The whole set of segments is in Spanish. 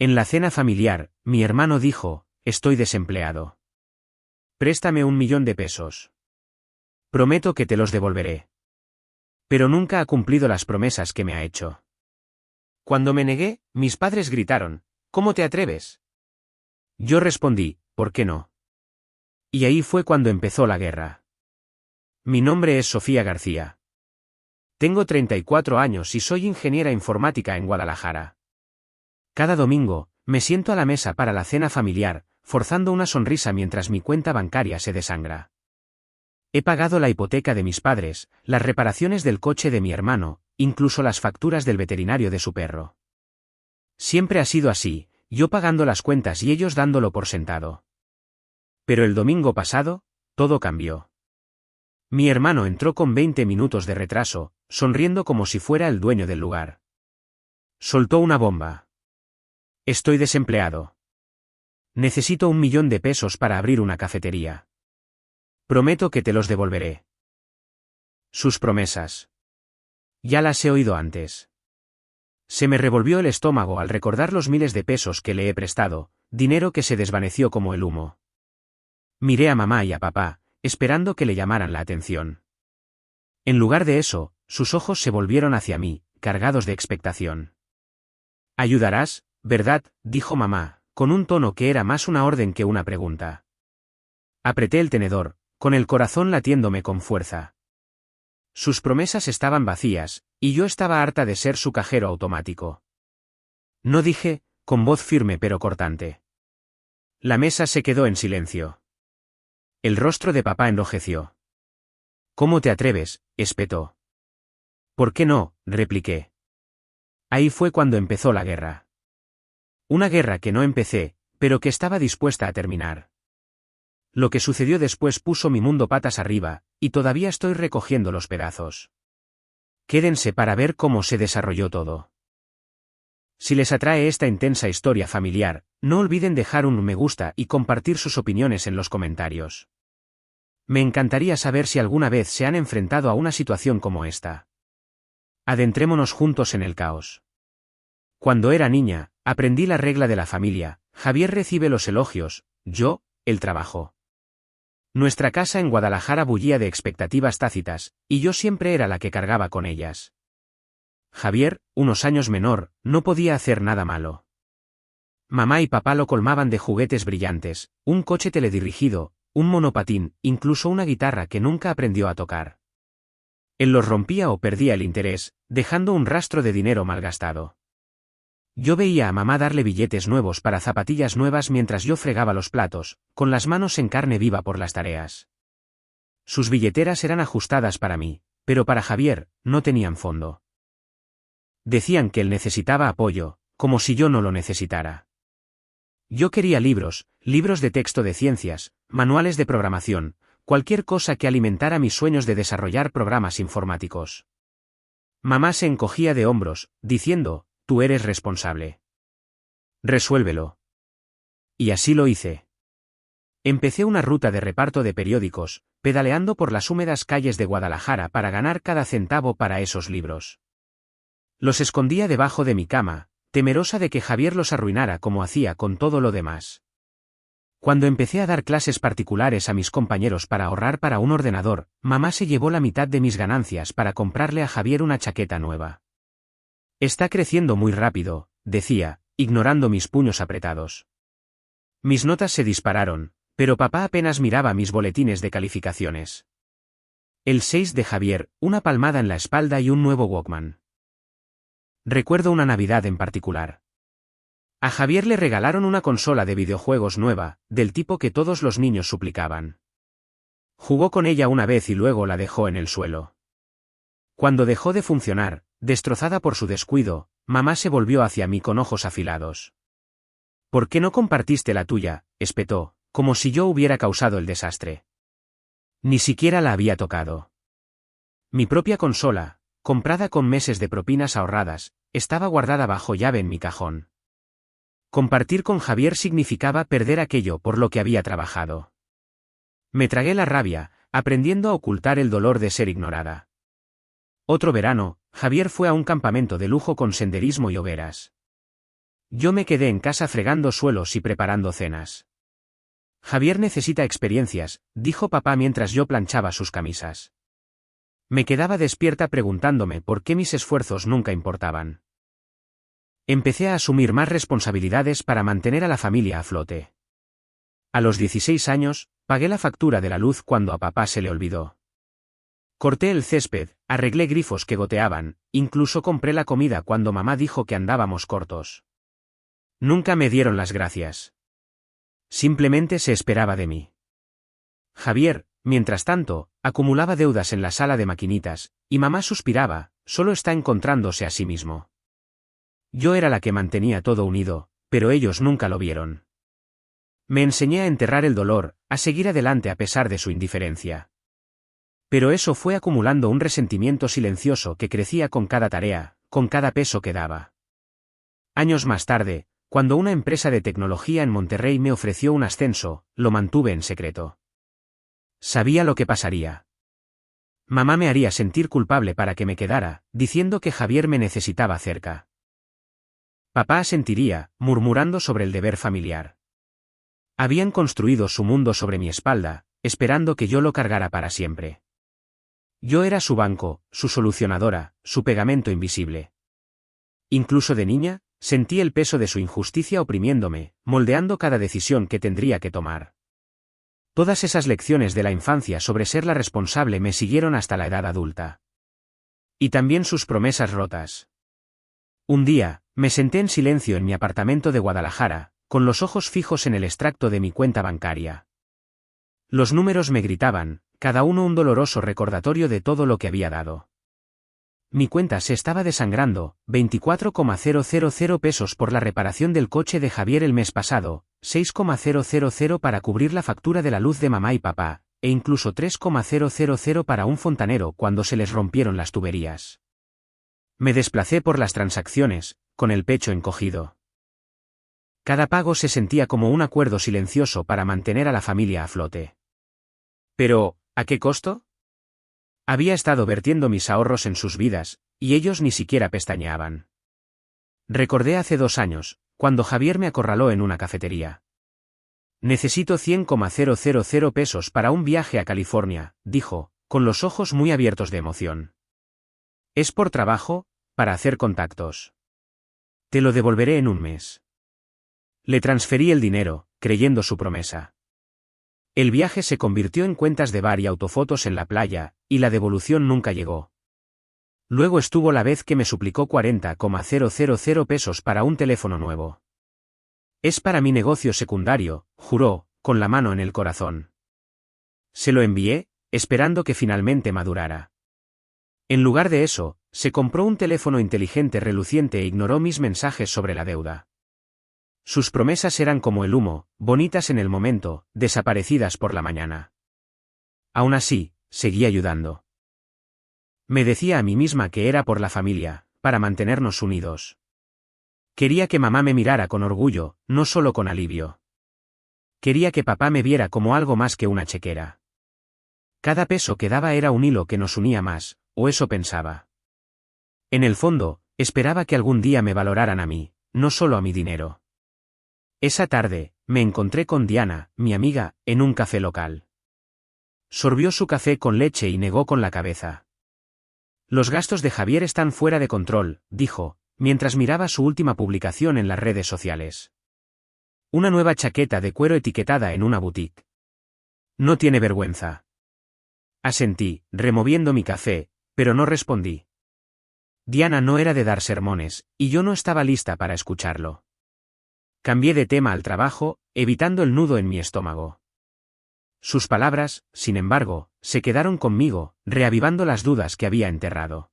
En la cena familiar, mi hermano dijo, estoy desempleado. Préstame 1 millón de pesos. Prometo que te los devolveré. Pero nunca ha cumplido las promesas que me ha hecho. Cuando me negué, mis padres gritaron, ¿cómo te atreves? Yo respondí, ¿por qué no? Y ahí fue cuando empezó la guerra. Mi nombre es Sofía García. Tengo 34 años y soy ingeniera informática en Guadalajara. Cada domingo, me siento a la mesa para la cena familiar, forzando una sonrisa mientras mi cuenta bancaria se desangra. He pagado la hipoteca de mis padres, las reparaciones del coche de mi hermano, incluso las facturas del veterinario de su perro. Siempre ha sido así, yo pagando las cuentas y ellos dándolo por sentado. Pero el domingo pasado, todo cambió. Mi hermano entró con 20 minutos de retraso, sonriendo como si fuera el dueño del lugar. Soltó una bomba. Estoy desempleado. Necesito 1 millón de pesos para abrir una cafetería. Prometo que te los devolveré. Sus promesas. Ya las he oído antes. Se me revolvió el estómago al recordar los miles de pesos que le he prestado, dinero que se desvaneció como el humo. Miré a mamá y a papá, esperando que le llamaran la atención. En lugar de eso, sus ojos se volvieron hacia mí, cargados de expectación. «Ayudarás, ¿verdad?», dijo mamá, con un tono que era más una orden que una pregunta. Apreté el tenedor, con el corazón latiéndome con fuerza. Sus promesas estaban vacías, y yo estaba harta de ser su cajero automático. No dije, con voz firme pero cortante. La mesa se quedó en silencio. El rostro de papá enrojeció. «¿Cómo te atreves?», espetó. «¿Por qué no?», repliqué. Ahí fue cuando empezó la guerra. Una guerra que no empecé, pero que estaba dispuesta a terminar. Lo que sucedió después puso mi mundo patas arriba, y todavía estoy recogiendo los pedazos. Quédense para ver cómo se desarrolló todo. Si les atrae esta intensa historia familiar, no olviden dejar un me gusta y compartir sus opiniones en los comentarios. Me encantaría saber si alguna vez se han enfrentado a una situación como esta. Adentrémonos juntos en el caos. Cuando era niña, aprendí la regla de la familia: Javier recibe los elogios, yo, el trabajo. Nuestra casa en Guadalajara bullía de expectativas tácitas, y yo siempre era la que cargaba con ellas. Javier, unos años menor, no podía hacer nada malo. Mamá y papá lo colmaban de juguetes brillantes, un coche teledirigido, un monopatín, incluso una guitarra que nunca aprendió a tocar. Él los rompía o perdía el interés, dejando un rastro de dinero malgastado. Yo veía a mamá darle billetes nuevos para zapatillas nuevas mientras yo fregaba los platos, con las manos en carne viva por las tareas. Sus billeteras eran ajustadas para mí, pero para Javier, no tenían fondo. Decían que él necesitaba apoyo, como si yo no lo necesitara. Yo quería libros, libros de texto de ciencias, manuales de programación, cualquier cosa que alimentara mis sueños de desarrollar programas informáticos. Mamá se encogía de hombros, diciendo: «Tú eres responsable. Resuélvelo». Y así lo hice. Empecé una ruta de reparto de periódicos, pedaleando por las húmedas calles de Guadalajara para ganar cada centavo para esos libros. Los escondía debajo de mi cama, temerosa de que Javier los arruinara como hacía con todo lo demás. Cuando empecé a dar clases particulares a mis compañeros para ahorrar para un ordenador, mamá se llevó la mitad de mis ganancias para comprarle a Javier una chaqueta nueva. «Está creciendo muy rápido», decía, ignorando mis puños apretados. Mis notas se dispararon, pero papá apenas miraba mis boletines de calificaciones. El 6 de Javier, una palmada en la espalda y un nuevo Walkman. Recuerdo una Navidad en particular. A Javier le regalaron una consola de videojuegos nueva, del tipo que todos los niños suplicaban. Jugó con ella una vez y luego la dejó en el suelo. Cuando dejó de funcionar, destrozada por su descuido, mamá se volvió hacia mí con ojos afilados. «¿Por qué no compartiste la tuya?», espetó, como si yo hubiera causado el desastre. Ni siquiera la había tocado. Mi propia consola, comprada con meses de propinas ahorradas, estaba guardada bajo llave en mi cajón. Compartir con Javier significaba perder aquello por lo que había trabajado. Me tragué la rabia, aprendiendo a ocultar el dolor de ser ignorada. Otro verano, Javier fue a un campamento de lujo con senderismo y hogueras. Yo me quedé en casa fregando suelos y preparando cenas. Javier necesita experiencias, dijo papá mientras yo planchaba sus camisas. Me quedaba despierta preguntándome por qué mis esfuerzos nunca importaban. Empecé a asumir más responsabilidades para mantener a la familia a flote. A los 16 años, pagué la factura de la luz cuando a papá se le olvidó. Corté el césped, arreglé grifos que goteaban, incluso compré la comida cuando mamá dijo que andábamos cortos. Nunca me dieron las gracias. Simplemente se esperaba de mí. Javier, mientras tanto, acumulaba deudas en la sala de maquinitas, y mamá suspiraba, solo está encontrándose a sí mismo. Yo era la que mantenía todo unido, pero ellos nunca lo vieron. Me enseñé a enterrar el dolor, a seguir adelante a pesar de su indiferencia. Pero eso fue acumulando un resentimiento silencioso que crecía con cada tarea, con cada peso que daba. Años más tarde, cuando una empresa de tecnología en Monterrey me ofreció un ascenso, lo mantuve en secreto. Sabía lo que pasaría. Mamá me haría sentir culpable para que me quedara, diciendo que Javier me necesitaba cerca. Papá asentiría, murmurando sobre el deber familiar. Habían construido su mundo sobre mi espalda, esperando que yo lo cargara para siempre. Yo era su banco, su solucionadora, su pegamento invisible. Incluso de niña, sentí el peso de su injusticia oprimiéndome, moldeando cada decisión que tendría que tomar. Todas esas lecciones de la infancia sobre ser la responsable me siguieron hasta la edad adulta. Y también sus promesas rotas. Un día, me senté en silencio en mi apartamento de Guadalajara, con los ojos fijos en el extracto de mi cuenta bancaria. Los números me gritaban, cada uno un doloroso recordatorio de todo lo que había dado. Mi cuenta se estaba desangrando, 24,000 pesos por la reparación del coche de Javier el mes pasado, 6,000 para cubrir la factura de la luz de mamá y papá, e incluso 3,000 para un fontanero cuando se les rompieron las tuberías. Me desplacé por las transacciones, con el pecho encogido. Cada pago se sentía como un acuerdo silencioso para mantener a la familia a flote. Pero, ¿a qué costo? Había estado vertiendo mis ahorros en sus vidas, y ellos ni siquiera pestañeaban. Recordé hace 2 años, cuando Javier me acorraló en una cafetería. Necesito 100,000 pesos para un viaje a California, dijo, con los ojos muy abiertos de emoción. Es por trabajo, para hacer contactos. Te lo devolveré en un mes. Le transferí el dinero, creyendo su promesa. El viaje se convirtió en cuentas de bar y autofotos en la playa, y la devolución nunca llegó. Luego estuvo la vez que me suplicó 40,000 pesos para un teléfono nuevo. Es para mi negocio secundario, juró, con la mano en el corazón. Se lo envié, esperando que finalmente madurara. En lugar de eso, se compró un teléfono inteligente reluciente e ignoró mis mensajes sobre la deuda. Sus promesas eran como el humo, bonitas en el momento, desaparecidas por la mañana. Aún así, seguí ayudando. Me decía a mí misma que era por la familia, para mantenernos unidos. Quería que mamá me mirara con orgullo, no solo con alivio. Quería que papá me viera como algo más que una chequera. Cada peso que daba era un hilo que nos unía más, o eso pensaba. En el fondo, esperaba que algún día me valoraran a mí, no solo a mi dinero. Esa tarde, me encontré con Diana, mi amiga, en un café local. Sorbió su café con leche y negó con la cabeza. Los gastos de Javier están fuera de control, dijo, mientras miraba su última publicación en las redes sociales. Una nueva chaqueta de cuero etiquetada en una boutique. No tiene vergüenza. Asentí, removiendo mi café, pero no respondí. Diana no era de dar sermones, y yo no estaba lista para escucharlo. Cambié de tema al trabajo, evitando el nudo en mi estómago. Sus palabras, sin embargo, se quedaron conmigo, reavivando las dudas que había enterrado.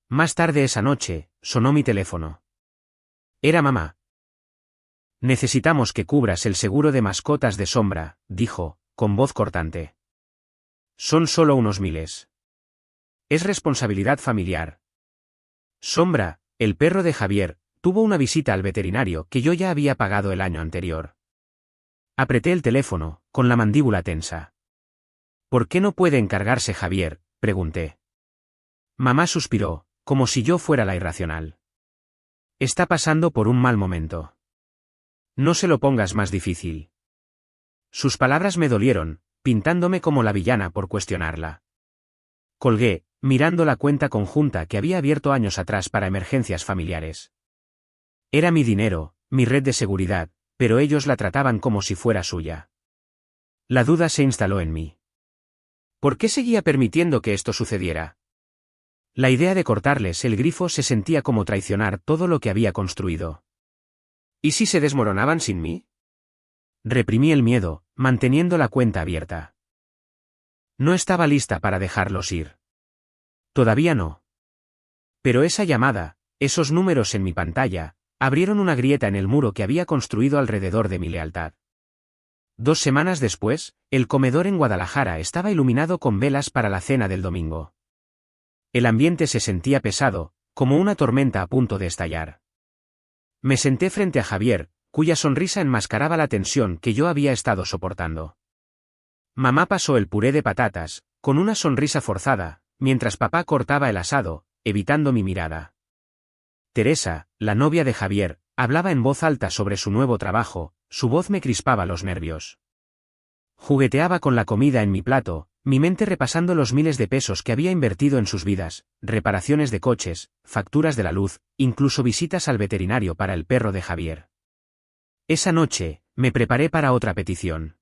Más tarde esa noche, sonó mi teléfono. Era mamá. Necesitamos que cubras el seguro de mascotas de Sombra, dijo, con voz cortante. Son solo unos miles. Es responsabilidad familiar. Sombra, el perro de Javier, tuvo una visita al veterinario que yo ya había pagado el año anterior. Apreté el teléfono, con la mandíbula tensa. ¿Por qué no puede encargarse Javier?, pregunté. Mamá suspiró, como si yo fuera la irracional. Está pasando por un mal momento. No se lo pongas más difícil. Sus palabras me dolieron, pintándome como la villana por cuestionarla. Colgué, mirando la cuenta conjunta que había abierto años atrás para emergencias familiares. Era mi dinero, mi red de seguridad, pero ellos la trataban como si fuera suya. La duda se instaló en mí. ¿Por qué seguía permitiendo que esto sucediera? La idea de cortarles el grifo se sentía como traicionar todo lo que había construido. ¿Y si se desmoronaban sin mí? Reprimí el miedo, manteniendo la cuenta abierta. No estaba lista para dejarlos ir. Todavía no. Pero esa llamada, esos números en mi pantalla, abrieron una grieta en el muro que había construido alrededor de mi lealtad. 2 semanas después, el comedor en Guadalajara estaba iluminado con velas para la cena del domingo. El ambiente se sentía pesado, como una tormenta a punto de estallar. Me senté frente a Javier, cuya sonrisa enmascaraba la tensión que yo había estado soportando. Mamá pasó el puré de patatas, con una sonrisa forzada, mientras papá cortaba el asado, evitando mi mirada. Teresa, la novia de Javier, hablaba en voz alta sobre su nuevo trabajo, su voz me crispaba los nervios. Jugueteaba con la comida en mi plato, mi mente repasando los miles de pesos que había invertido en sus vidas, reparaciones de coches, facturas de la luz, incluso visitas al veterinario para el perro de Javier. Esa noche, me preparé para otra petición.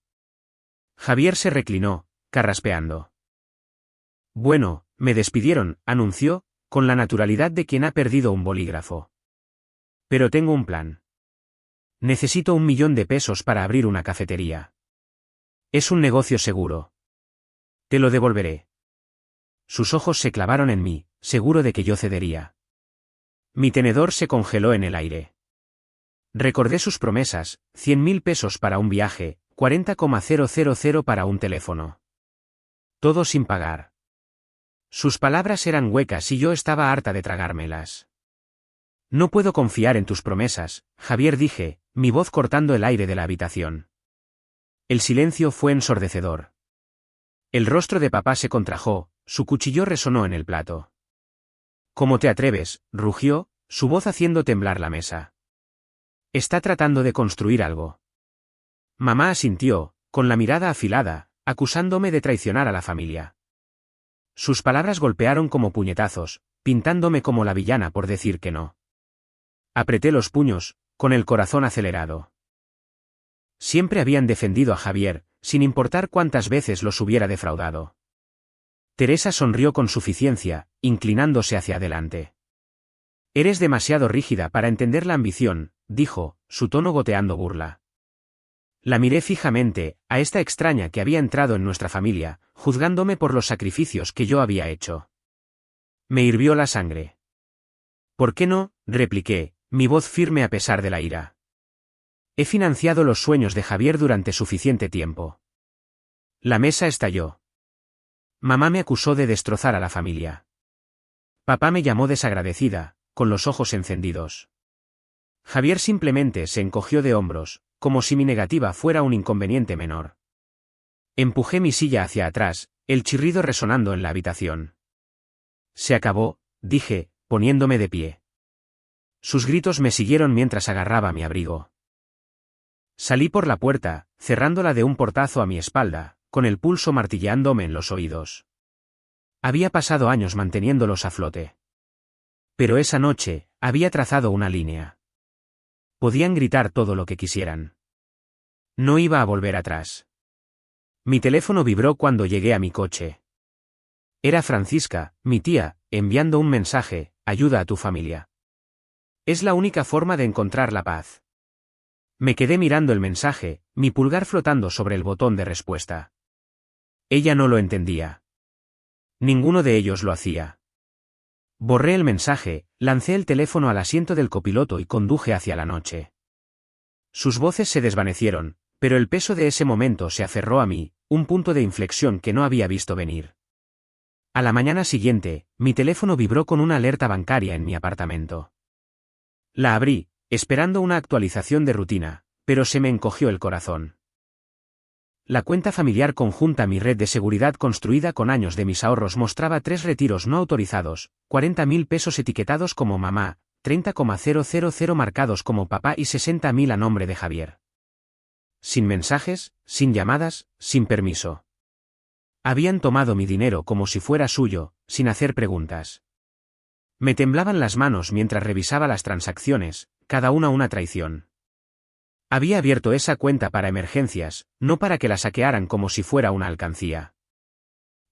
Javier se reclinó, carraspeando. Bueno, me despidieron, anunció, con la naturalidad de quien ha perdido un bolígrafo. Pero tengo un plan. Necesito 1 millón de pesos para abrir una cafetería. Es un negocio seguro. Te lo devolveré. Sus ojos se clavaron en mí, seguro de que yo cedería. Mi tenedor se congeló en el aire. Recordé sus promesas, 100.000 pesos para un viaje, 40,000 para un teléfono. Todo sin pagar. Sus palabras eran huecas y yo estaba harta de tragármelas. No puedo confiar en tus promesas, Javier, dije, mi voz cortando el aire de la habitación. El silencio fue ensordecedor. El rostro de papá se contrajo, su cuchillo resonó en el plato. ¿Cómo te atreves?, rugió, su voz haciendo temblar la mesa. Está tratando de construir algo. Mamá asintió, con la mirada afilada, acusándome de traicionar a la familia. Sus palabras golpearon como puñetazos, pintándome como la villana por decir que no. Apreté los puños, con el corazón acelerado. Siempre habían defendido a Javier, sin importar cuántas veces los hubiera defraudado. Teresa sonrió con suficiencia, inclinándose hacia adelante. Eres demasiado rígida para entender la ambición, dijo, su tono goteando burla. La miré fijamente, a esta extraña que había entrado en nuestra familia, juzgándome por los sacrificios que yo había hecho. Me hirvió la sangre. ¿Por qué no?, repliqué, mi voz firme a pesar de la ira. He financiado los sueños de Javier durante suficiente tiempo. La mesa estalló. Mamá me acusó de destrozar a la familia. Papá me llamó desagradecida, con los ojos encendidos. Javier simplemente se encogió de hombros, como si mi negativa fuera un inconveniente menor. Empujé mi silla hacia atrás, el chirrido resonando en la habitación. Se acabó, dije, poniéndome de pie. Sus gritos me siguieron mientras agarraba mi abrigo. Salí por la puerta, cerrándola de un portazo a mi espalda, con el pulso martilleándome en los oídos. Había pasado años manteniéndolos a flote. Pero esa noche, había trazado una línea. Podían gritar todo lo que quisieran. No iba a volver atrás. Mi teléfono vibró cuando llegué a mi coche. Era Francisca, mi tía, enviando un mensaje: ayuda a tu familia. Es la única forma de encontrar la paz. Me quedé mirando el mensaje, mi pulgar flotando sobre el botón de respuesta. Ella no lo entendía. Ninguno de ellos lo hacía. Borré el mensaje, lancé el teléfono al asiento del copiloto y conduje hacia la noche. Sus voces se desvanecieron, pero el peso de ese momento se aferró a mí, un punto de inflexión que no había visto venir. A la mañana siguiente, mi teléfono vibró con una alerta bancaria en mi apartamento. La abrí, esperando una actualización de rutina, pero se me encogió el corazón. La cuenta familiar conjunta a mi red de seguridad construida con años de mis ahorros mostraba 3 retiros no autorizados, 40.000 pesos etiquetados como mamá, 30,000 marcados como papá y 60.000 a nombre de Javier. Sin mensajes, sin llamadas, sin permiso. Habían tomado mi dinero como si fuera suyo, sin hacer preguntas. Me temblaban las manos mientras revisaba las transacciones, cada una traición. Había abierto esa cuenta para emergencias, no para que la saquearan como si fuera una alcancía.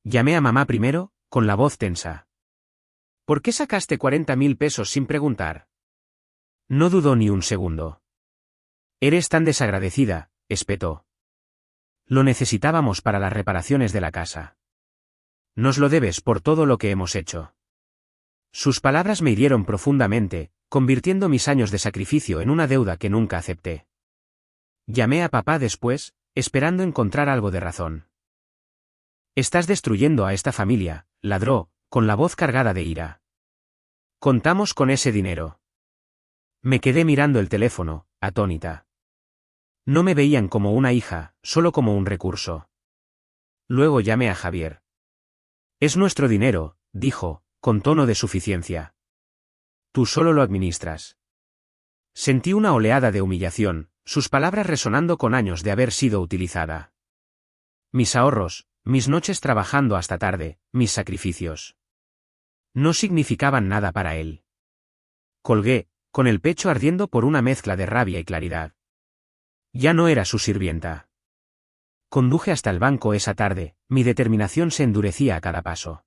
Llamé a mamá primero, con la voz tensa. ¿Por qué sacaste 40.000 pesos sin preguntar? No dudó ni un segundo. Eres tan desagradecida, espetó. Lo necesitábamos para las reparaciones de la casa. Nos lo debes por todo lo que hemos hecho. Sus palabras me hirieron profundamente, convirtiendo mis años de sacrificio en una deuda que nunca acepté. Llamé a papá después, esperando encontrar algo de razón. Estás destruyendo a esta familia, ladró, con la voz cargada de ira. Contamos con ese dinero. Me quedé mirando el teléfono, atónita. No me veían como una hija, solo como un recurso. Luego llamé a Javier. Es nuestro dinero, dijo, con tono de suficiencia. Tú solo lo administras. Sentí una oleada de humillación, sus palabras resonando con años de haber sido utilizada. Mis ahorros, mis noches trabajando hasta tarde, mis sacrificios. No significaban nada para él. Colgué, con el pecho ardiendo por una mezcla de rabia y claridad. Ya no era su sirvienta. Conduje hasta el banco esa tarde, mi determinación se endurecía a cada paso.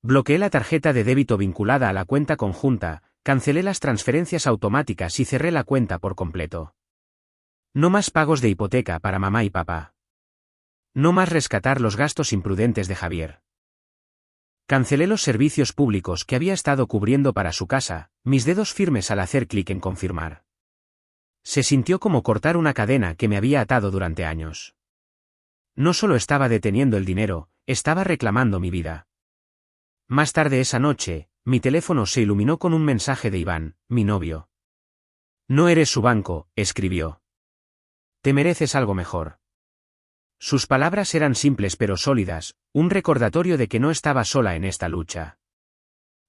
Bloqueé la tarjeta de débito vinculada a la cuenta conjunta, cancelé las transferencias automáticas y cerré la cuenta por completo. No más pagos de hipoteca para mamá y papá. No más rescatar los gastos imprudentes de Javier. Cancelé los servicios públicos que había estado cubriendo para su casa, mis dedos firmes al hacer clic en confirmar. Se sintió como cortar una cadena que me había atado durante años. No solo estaba deteniendo el dinero, estaba reclamando mi vida. Más tarde esa noche, mi teléfono se iluminó con un mensaje de Iván, mi novio. No eres su banco, escribió. Te mereces algo mejor. Sus palabras eran simples pero sólidas, un recordatorio de que no estaba sola en esta lucha.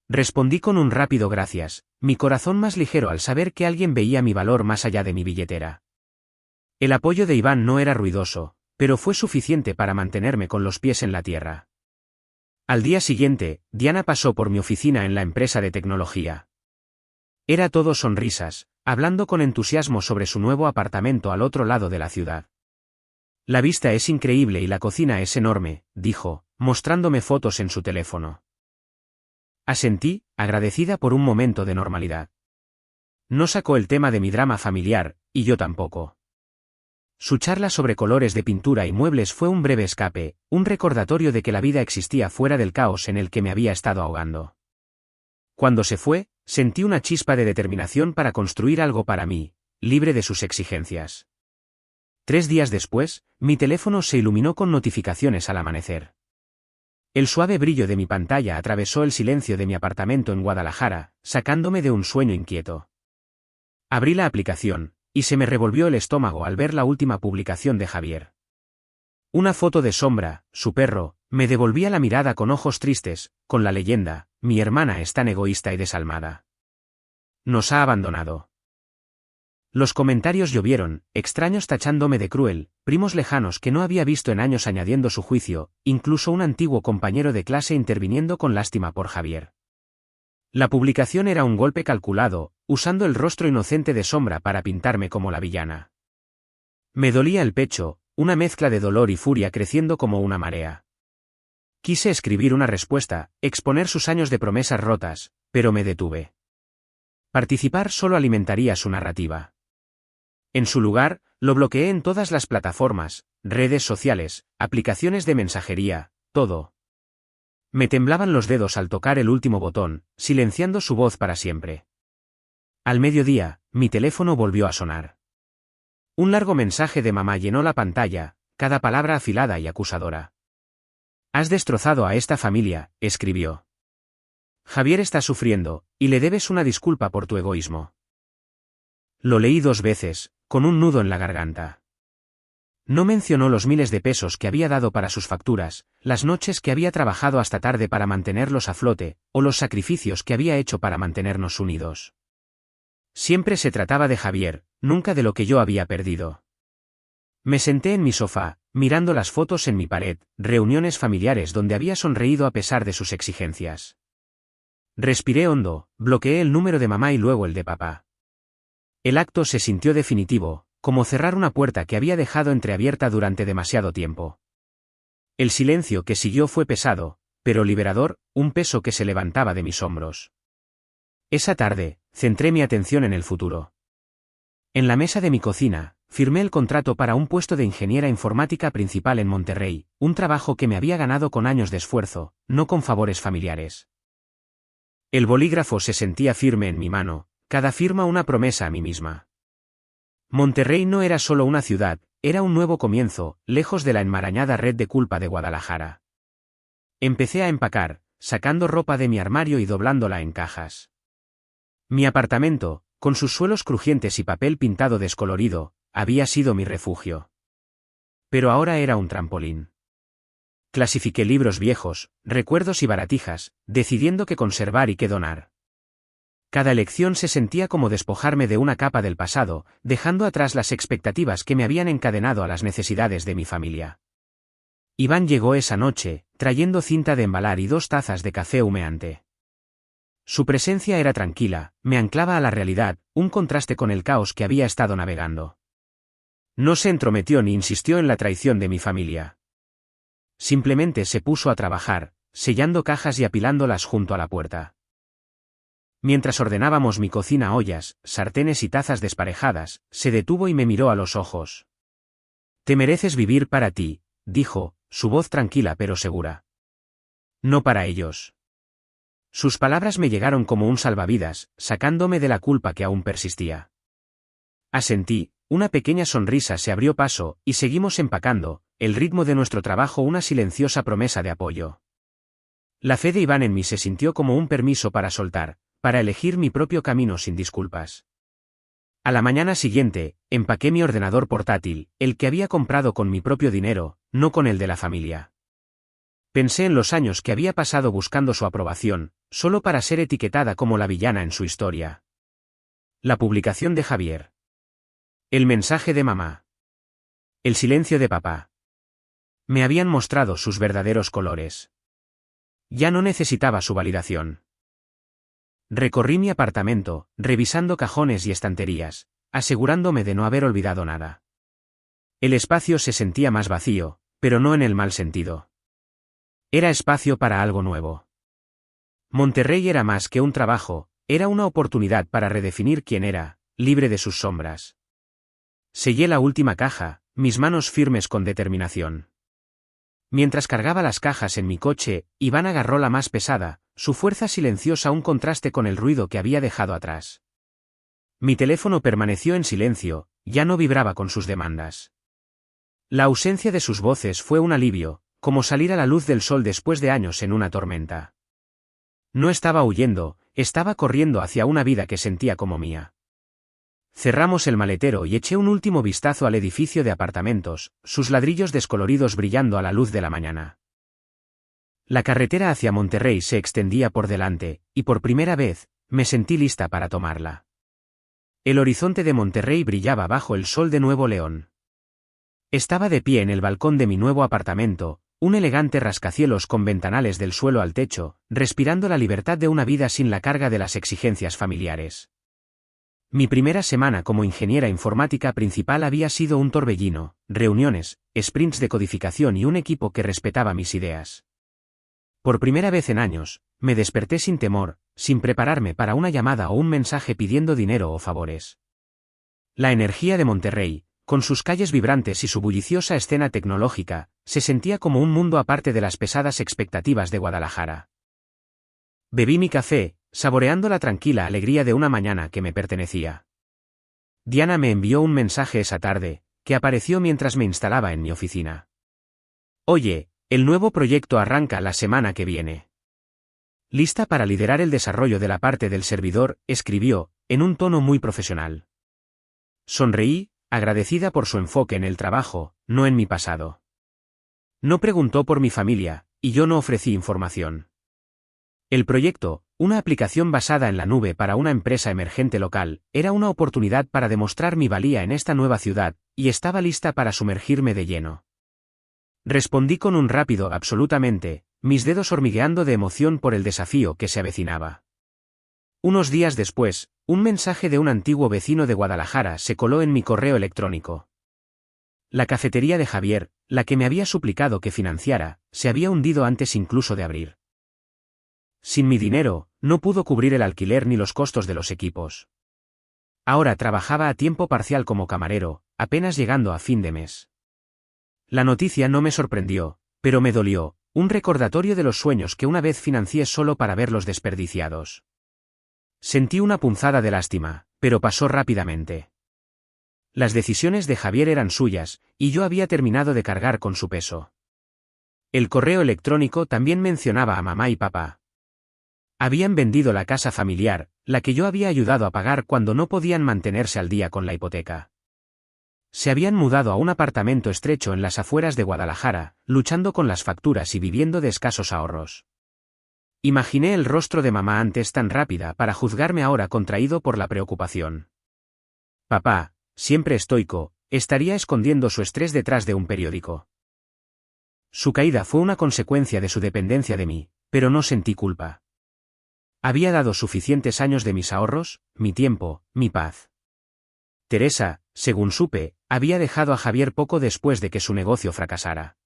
Respondí con un rápido gracias, mi corazón más ligero al saber que alguien veía mi valor más allá de mi billetera. El apoyo de Iván no era ruidoso, pero fue suficiente para mantenerme con los pies en la tierra. Al día siguiente, Diana pasó por mi oficina en la empresa de tecnología. Era todo sonrisas, hablando con entusiasmo sobre su nuevo apartamento al otro lado de la ciudad. La vista es increíble y la cocina es enorme, dijo, mostrándome fotos en su teléfono. Asentí, agradecida por un momento de normalidad. No sacó el tema de mi drama familiar, y yo tampoco. Su charla sobre colores de pintura y muebles fue un breve escape, un recordatorio de que la vida existía fuera del caos en el que me había estado ahogando. Cuando se fue, sentí una chispa de determinación para construir algo para mí, libre de sus exigencias. 3 días después, mi teléfono se iluminó con notificaciones al amanecer. El suave brillo de mi pantalla atravesó el silencio de mi apartamento en Guadalajara, sacándome de un sueño inquieto. Abrí la aplicación, y se me revolvió el estómago al ver la última publicación de Javier. Una foto de Sombra, su perro, me devolvía la mirada con ojos tristes, con la leyenda, mi hermana es tan egoísta y desalmada. Nos ha abandonado. Los comentarios llovieron, extraños tachándome de cruel, primos lejanos que no había visto en años añadiendo su juicio, incluso un antiguo compañero de clase interviniendo con lástima por Javier. La publicación era un golpe calculado, usando el rostro inocente de Sombra para pintarme como la villana. Me dolía el pecho, una mezcla de dolor y furia creciendo como una marea. Quise escribir una respuesta, exponer sus años de promesas rotas, pero me detuve. Participar solo alimentaría su narrativa. En su lugar, lo bloqueé en todas las plataformas, redes sociales, aplicaciones de mensajería, todo. Me temblaban los dedos al tocar el último botón, silenciando su voz para siempre. Al mediodía, mi teléfono volvió a sonar. Un largo mensaje de mamá llenó la pantalla, cada palabra afilada y acusadora. Has destrozado a esta familia, escribió. Javier está sufriendo, y le debes una disculpa por tu egoísmo. Lo leí 2 veces, con un nudo en la garganta. No mencionó los miles de pesos que había dado para sus facturas, las noches que había trabajado hasta tarde para mantenerlos a flote, o los sacrificios que había hecho para mantenernos unidos. Siempre se trataba de Javier, nunca de lo que yo había perdido. Me senté en mi sofá, mirando las fotos en mi pared, reuniones familiares donde había sonreído a pesar de sus exigencias. Respiré hondo, bloqueé el número de mamá y luego el de papá. El acto se sintió definitivo, como cerrar una puerta que había dejado entreabierta durante demasiado tiempo. El silencio que siguió fue pesado, pero liberador, un peso que se levantaba de mis hombros. Esa tarde, centré mi atención en el futuro. En la mesa de mi cocina, firmé el contrato para un puesto de ingeniera informática principal en Monterrey, un trabajo que me había ganado con años de esfuerzo, no con favores familiares. El bolígrafo se sentía firme en mi mano, cada firma una promesa a mí misma. Monterrey no era solo una ciudad, era un nuevo comienzo, lejos de la enmarañada red de culpa de Guadalajara. Empecé a empacar, sacando ropa de mi armario y doblándola en cajas. Mi apartamento, con sus suelos crujientes y papel pintado descolorido, había sido mi refugio. Pero ahora era un trampolín. Clasifiqué libros viejos, recuerdos y baratijas, decidiendo qué conservar y qué donar. Cada elección se sentía como despojarme de una capa del pasado, dejando atrás las expectativas que me habían encadenado a las necesidades de mi familia. Iván llegó esa noche, trayendo cinta de embalar y 2 tazas de café humeante. Su presencia era tranquila, me anclaba a la realidad, un contraste con el caos que había estado navegando. No se entrometió ni insistió en la traición de mi familia. Simplemente se puso a trabajar, sellando cajas y apilándolas junto a la puerta. Mientras ordenábamos mi cocina a ollas, sartenes y tazas desparejadas, se detuvo y me miró a los ojos. «Te mereces vivir para ti», dijo, su voz tranquila pero segura. «No para ellos». Sus palabras me llegaron como un salvavidas, sacándome de la culpa que aún persistía. Asentí, una pequeña sonrisa se abrió paso, y seguimos empacando, el ritmo de nuestro trabajo una silenciosa promesa de apoyo. La fe de Iván en mí se sintió como un permiso para soltar, para elegir mi propio camino sin disculpas. A la mañana siguiente, empaqué mi ordenador portátil, el que había comprado con mi propio dinero, no con el de la familia. Pensé en los años que había pasado buscando su aprobación, solo para ser etiquetada como la villana en su historia. La publicación de Javier. El mensaje de mamá. El silencio de papá. Me habían mostrado sus verdaderos colores. Ya no necesitaba su validación. Recorrí mi apartamento, revisando cajones y estanterías, asegurándome de no haber olvidado nada. El espacio se sentía más vacío, pero no en el mal sentido. Era espacio para algo nuevo. Monterrey era más que un trabajo, era una oportunidad para redefinir quién era, libre de sus sombras. Sellé la última caja, mis manos firmes con determinación. Mientras cargaba las cajas en mi coche, Iván agarró la más pesada, su fuerza silenciosa un contraste con el ruido que había dejado atrás. Mi teléfono permaneció en silencio, ya no vibraba con sus demandas. La ausencia de sus voces fue un alivio, como salir a la luz del sol después de años en una tormenta. No estaba huyendo, estaba corriendo hacia una vida que sentía como mía. Cerramos el maletero y eché un último vistazo al edificio de apartamentos, sus ladrillos descoloridos brillando a la luz de la mañana. La carretera hacia Monterrey se extendía por delante, y por primera vez, me sentí lista para tomarla. El horizonte de Monterrey brillaba bajo el sol de Nuevo León. Estaba de pie en el balcón de mi nuevo apartamento, un elegante rascacielos con ventanales del suelo al techo, respirando la libertad de una vida sin la carga de las exigencias familiares. Mi primera semana como ingeniera informática principal había sido un torbellino, reuniones, sprints de codificación y un equipo que respetaba mis ideas. Por primera vez en años, me desperté sin temor, sin prepararme para una llamada o un mensaje pidiendo dinero o favores. La energía de Monterrey, con sus calles vibrantes y su bulliciosa escena tecnológica, se sentía como un mundo aparte de las pesadas expectativas de Guadalajara. Bebí mi café, saboreando la tranquila alegría de una mañana que me pertenecía. Diana me envió un mensaje esa tarde, que apareció mientras me instalaba en mi oficina. Oye, el nuevo proyecto arranca la semana que viene. ¿Lista para liderar el desarrollo de la parte del servidor?, escribió, en un tono muy profesional. Sonreí, agradecida por su enfoque en el trabajo, no en mi pasado. No preguntó por mi familia, y yo no ofrecí información. El proyecto, una aplicación basada en la nube para una empresa emergente local, era una oportunidad para demostrar mi valía en esta nueva ciudad, y estaba lista para sumergirme de lleno. Respondí con un rápido absolutamente, mis dedos hormigueando de emoción por el desafío que se avecinaba. Unos días después, un mensaje de un antiguo vecino de Guadalajara se coló en mi correo electrónico. La cafetería de Javier, la que me había suplicado que financiara, se había hundido antes incluso de abrir. Sin mi dinero, no pudo cubrir el alquiler ni los costos de los equipos. Ahora trabajaba a tiempo parcial como camarero, apenas llegando a fin de mes. La noticia no me sorprendió, pero me dolió, un recordatorio de los sueños que una vez financié solo para verlos desperdiciados. Sentí una punzada de lástima, pero pasó rápidamente. Las decisiones de Javier eran suyas, y yo había terminado de cargar con su peso. El correo electrónico también mencionaba a mamá y papá. Habían vendido la casa familiar, la que yo había ayudado a pagar cuando no podían mantenerse al día con la hipoteca. Se habían mudado a un apartamento estrecho en las afueras de Guadalajara, luchando con las facturas y viviendo de escasos ahorros. Imaginé el rostro de mamá antes tan rápida para juzgarme ahora contraído por la preocupación. Papá, siempre estoico, estaría escondiendo su estrés detrás de un periódico. Su caída fue una consecuencia de su dependencia de mí, pero no sentí culpa. Había dado suficientes años de mis ahorros, mi tiempo, mi paz. Teresa, según supe, había dejado a Javier poco después de que su negocio fracasara.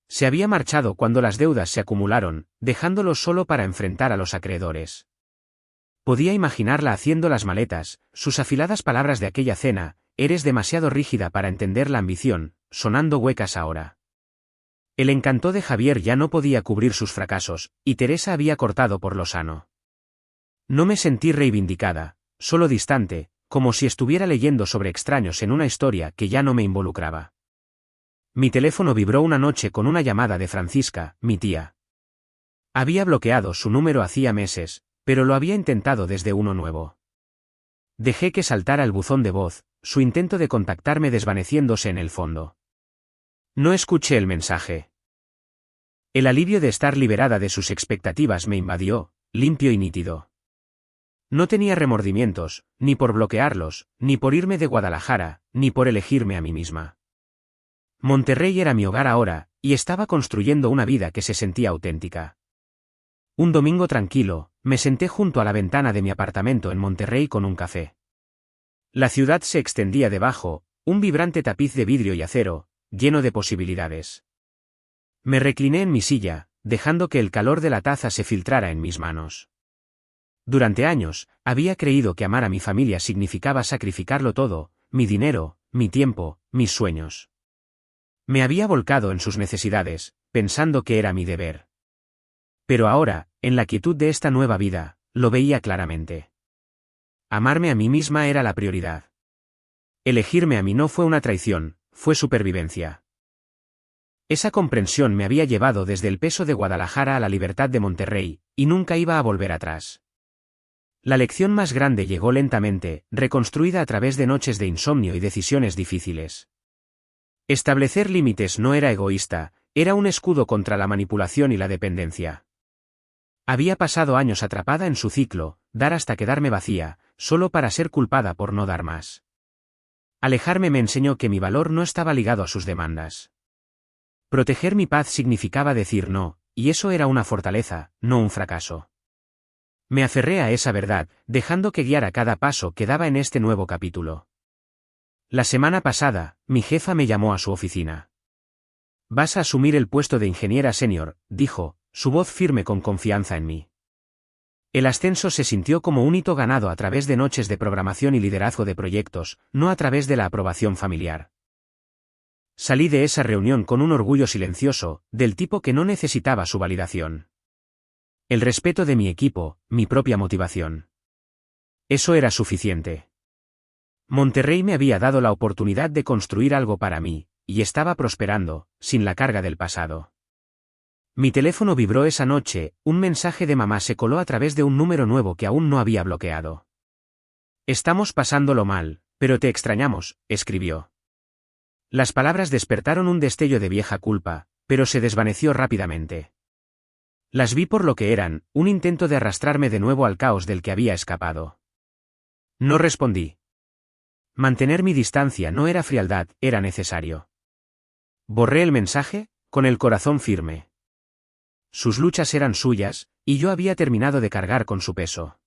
Se había marchado cuando las deudas se acumularon, dejándolo solo para enfrentar a los acreedores. Podía imaginarla haciendo las maletas, sus afiladas palabras de aquella cena, eres demasiado rígida para entender la ambición, sonando huecas ahora. El encanto de Javier ya no podía cubrir sus fracasos, y Teresa había cortado por lo sano. No me sentí reivindicada, solo distante, como si estuviera leyendo sobre extraños en una historia que ya no me involucraba. Mi teléfono vibró una noche con una llamada de Francisca, mi tía. Había bloqueado su número hacía meses, pero lo había intentado desde uno nuevo. Dejé que saltara el buzón de voz, su intento de contactarme desvaneciéndose en el fondo. No escuché el mensaje. El alivio de estar liberada de sus expectativas me invadió, limpio y nítido. No tenía remordimientos, ni por bloquearlos, ni por irme de Guadalajara, ni por elegirme a mí misma. Monterrey era mi hogar ahora, y estaba construyendo una vida que se sentía auténtica. Un domingo tranquilo, me senté junto a la ventana de mi apartamento en Monterrey con un café. La ciudad se extendía debajo, un vibrante tapiz de vidrio y acero, lleno de posibilidades. Me recliné en mi silla, dejando que el calor de la taza se filtrara en mis manos. Durante años, había creído que amar a mi familia significaba sacrificarlo todo, mi dinero, mi tiempo, mis sueños. Me había volcado en sus necesidades, pensando que era mi deber. Pero ahora, en la quietud de esta nueva vida, lo veía claramente. Amarme a mí misma era la prioridad. Elegirme a mí no fue una traición, fue supervivencia. Esa comprensión me había llevado desde el peso de Guadalajara a la libertad de Monterrey, y nunca iba a volver atrás. La lección más grande llegó lentamente, reconstruida a través de noches de insomnio y decisiones difíciles. Establecer límites no era egoísta, era un escudo contra la manipulación y la dependencia. Había pasado años atrapada en su ciclo, dar hasta quedarme vacía, solo para ser culpada por no dar más. Alejarme me enseñó que mi valor no estaba ligado a sus demandas. Proteger mi paz significaba decir no, y eso era una fortaleza, no un fracaso. Me aferré a esa verdad, dejando que guiara cada paso que daba en este nuevo capítulo. La semana pasada, mi jefa me llamó a su oficina. Vas a asumir el puesto de ingeniera senior, dijo, su voz firme con confianza en mí. El ascenso se sintió como un hito ganado a través de noches de programación y liderazgo de proyectos, no a través de la aprobación familiar. Salí de esa reunión con un orgullo silencioso, del tipo que no necesitaba su validación. El respeto de mi equipo, mi propia motivación. Eso era suficiente. Monterrey me había dado la oportunidad de construir algo para mí, y estaba prosperando, sin la carga del pasado. Mi teléfono vibró esa noche, un mensaje de mamá se coló a través de un número nuevo que aún no había bloqueado. Estamos pasándolo mal, Pero te extrañamos, escribió. Las palabras despertaron un destello de vieja culpa, pero se desvaneció rápidamente. Las vi por lo que eran, un intento de arrastrarme de nuevo al caos del que había escapado. No respondí. Mantener mi distancia no era frialdad, era necesario. Borré el mensaje, con el corazón firme. Sus luchas eran suyas, y yo había terminado de cargar con su peso.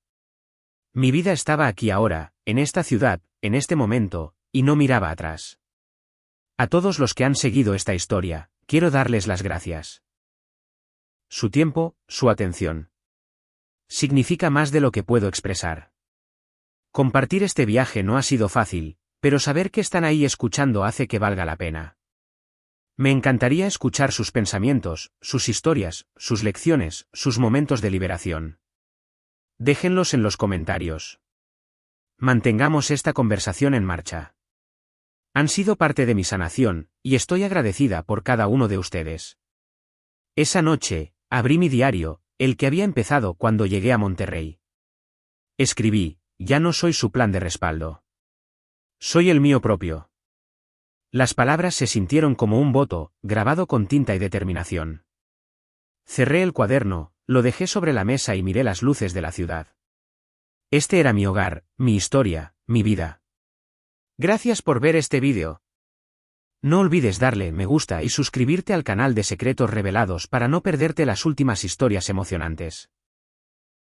Mi vida estaba aquí ahora, en esta ciudad, en este momento, y no miraba atrás. A todos los que han seguido esta historia, quiero darles las gracias. Su tiempo, su atención. Significa más de lo que puedo expresar. Compartir este viaje no ha sido fácil, pero saber que están ahí escuchando hace que valga la pena. Me encantaría escuchar sus pensamientos, sus historias, sus lecciones, sus momentos de liberación. Déjenlos en los comentarios. Mantengamos esta conversación en marcha. Han sido parte de mi sanación, y estoy agradecida por cada uno de ustedes. Esa noche, abrí mi diario, el que había empezado cuando llegué a Monterrey. Escribí, ya no soy su plan de respaldo. Soy el mío propio. Las palabras se sintieron como un voto, grabado con tinta y determinación. Cerré el cuaderno, lo dejé sobre la mesa y miré las luces de la ciudad. Este era mi hogar, mi historia, mi vida. Gracias por ver este vídeo. No olvides darle me gusta y suscribirte al canal de Secretos Revelados para no perderte las últimas historias emocionantes.